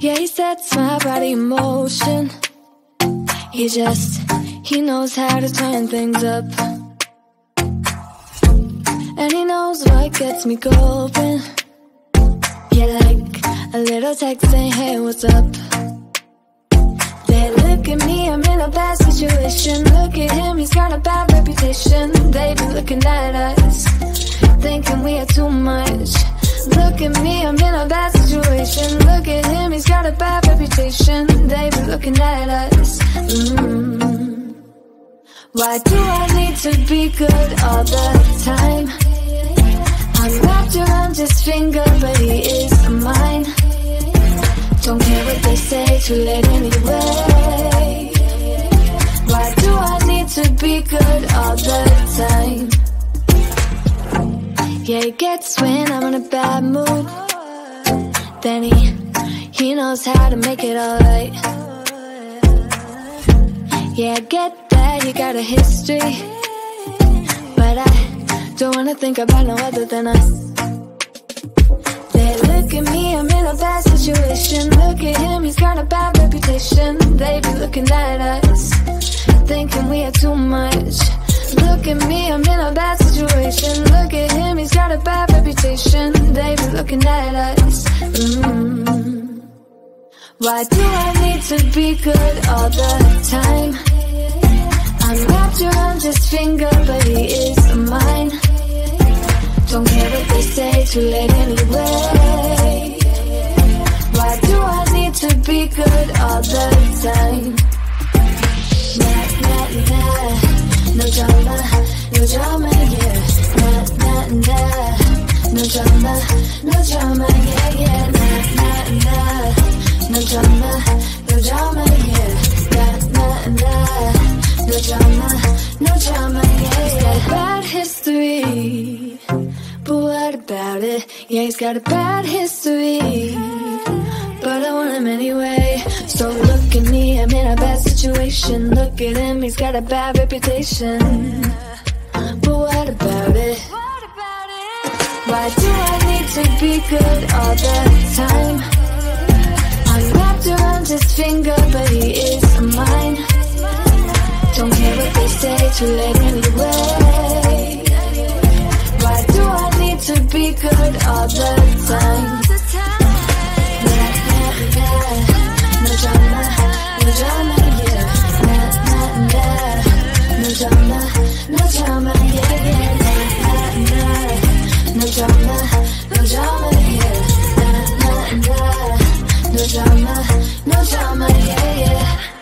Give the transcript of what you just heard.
Yeah, he sets my body in motion. He knows how to turn things up. And he knows what gets me going. Yeah, like a little text saying, hey, what's up? They look at me, I'm in a bad situation. Look at him, he's got a bad reputation. They be looking at us, thinking we are too much. Look at me, I'm in a bad situation. Look at him, he's got a bad reputation. They be looking at us. Why do I need to be good all the time? I'm wrapped around his finger, but he is mine. Don't care what they say, too late anyway. Why do I need to be good all the time? Yeah, he gets when I'm in a bad mood. Then he knows how to make it alright. Yeah, I get that you got a history, but I don't wanna think about no other than us. They look at me, I'm in a bad situation. Look at him, he's got a bad reputation. They be looking at us, thinking we are too much. Look at me, I'm in a bad situation. Look at him, he's got a bad reputation. They be looking at us. Why do I need to be good all the time? I'm wrapped around his finger, but he is mine. Don't care what they say, too late anyway. Why do I need to be good all the time? Nah, nah, nah. No drama, no drama, yeah. Nah, nah, nah. No drama, no drama, yeah, yeah. Nah, nah, nah. No drama, no drama, yeah. Nah, nah, nah. No drama, no drama, yeah. He's got a bad history, but what about it? Yeah, he's got a bad history, but I want him anyway. So look at me, I'm in a bad situation. Look at him, he's got a bad reputation, but what about it? Why do I need to be good all the time? I'm wrapped around his finger, but he is mine. Don't care what they say, too late anyway. Why do I need to be good all the time? No drama, no drama, yeah. Nah, nah, nah. No drama, no drama, yeah, yeah. Nah, nah, nah. No drama, no drama, yeah. Nah, nah, nah. No drama, no drama, yeah, yeah.